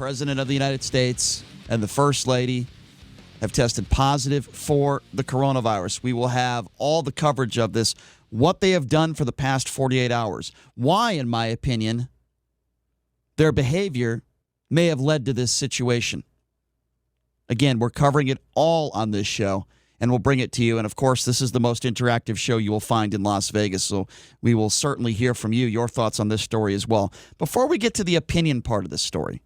President of the United States and the First Lady have tested positive for the coronavirus. We will have all the coverage of this, what they have done for the past 48 hours, why, in my opinion, their behavior may have led to this situation. Again, we're covering it all on this show, and we'll bring it to you. And, of course, this is the most interactive show you will find in Las Vegas, so we will certainly hear from you, your thoughts on this story as well. Before we get to the opinion part of this story,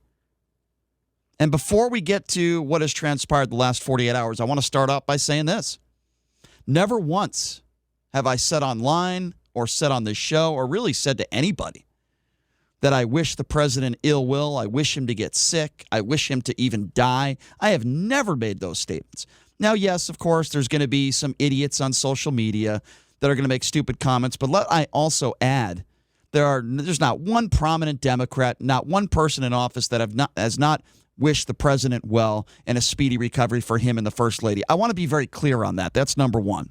and before we get to what has transpired the last 48 hours, I want to start out by saying this. Never once have I said online or said on this show or really said to anybody that I wish the president ill will, I wish him to get sick, I wish him to even die. I have never made those statements. Now, yes, of course, there's going to be some idiots on social media that are going to make stupid comments, but let I also add, there's not one prominent Democrat, not one person in office that has not wished the president well and a speedy recovery for him and the First Lady. I want to be very clear on that. That's number one.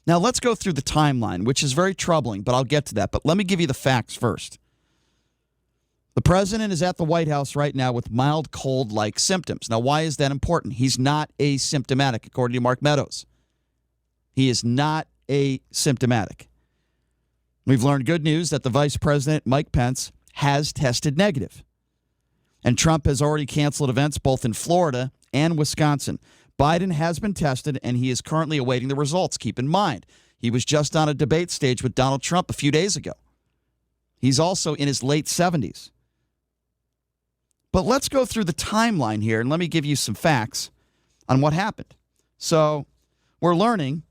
Now, let's go through the timeline, which is very troubling, but I'll get to that. But let me give you the facts first. The president is at the White House right now with mild cold-like symptoms. Now, why is that important? He's not asymptomatic, according to Mark Meadows. He is not asymptomatic. We've learned good news that the vice president, Mike Pence, has tested negative. And Trump has already canceled events both in Florida and Wisconsin. Biden has been tested, and he is currently awaiting the results. Keep in mind, he was just on a debate stage with Donald Trump a few days ago. He's also in his late 70s. But let's go through the timeline here, and let me give you some facts on what happened. So we're learning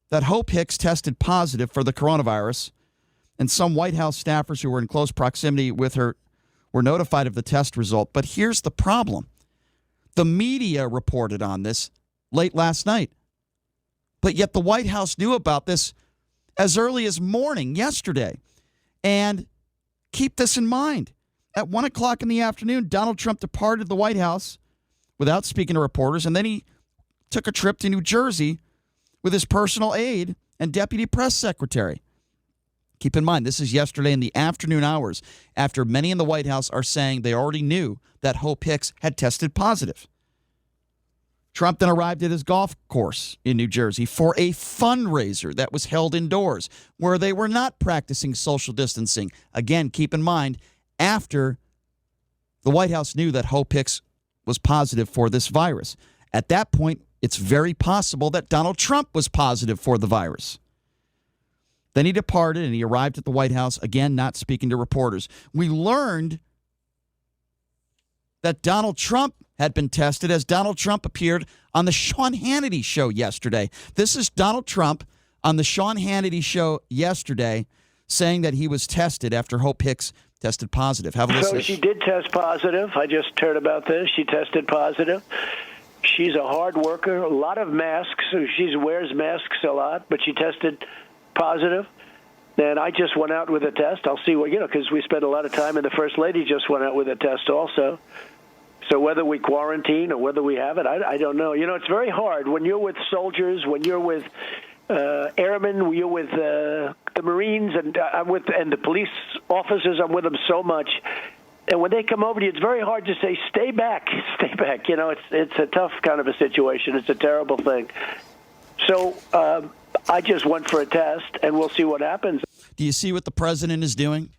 that Hope Hicks tested positive for the coronavirus, and some White House staffers who were in close proximity with her were notified of the test result. But here's the problem. The media reported on this late last night. But yet the White House knew about this as early as morning yesterday. And keep this in mind. At 1 o'clock in the afternoon, Donald Trump departed the White House without speaking to reporters, and then he took a trip to New Jersey with his personal aide and deputy press secretary. Keep in mind, this is yesterday in the afternoon hours, after many in the White House are saying they already knew that Hope Hicks had tested positive. Trump then arrived at his golf course in New Jersey for a fundraiser that was held indoors, where they were not practicing social distancing. Again, keep in mind, after the White House knew that Hope Hicks was positive for this virus. At that point, it's very possible that Donald Trump was positive for the virus. Then he departed and he arrived at the White House, again, not speaking to reporters. We learned that Donald Trump had been tested as Donald Trump appeared on the Sean Hannity show yesterday. This is Donald Trump on the Sean Hannity show yesterday saying that he was tested after Hope Hicks tested positive. Have a listen. So she did test positive. I just heard about this. She tested positive. She's a hard worker, a lot of masks. She wears masks a lot, but she tested positive. And I just went out with a test. I'll see what, because we spent a lot of time, and the First Lady just went out with a test also. So whether we quarantine or whether we have it, I don't know. It's very hard when you're with soldiers, when you're with airmen, when you're with the Marines, and the police officers. I'm with them so much. And when they come over to you, it's very hard to say, stay back, stay back. It's a tough kind of a situation. It's a terrible thing. So I just went for a test, and we'll see what happens. Do you see what the president is doing?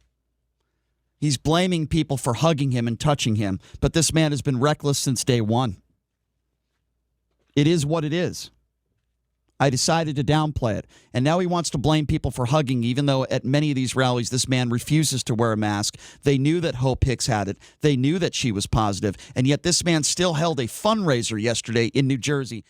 He's blaming people for hugging him and touching him, but this man has been reckless since day one. It is what it is. I decided to downplay it, and now he wants to blame people for hugging, even though at many of these rallies this man refuses to wear a mask. They knew that Hope Hicks had it. They knew that she was positive, and yet this man still held a fundraiser yesterday in New Jersey.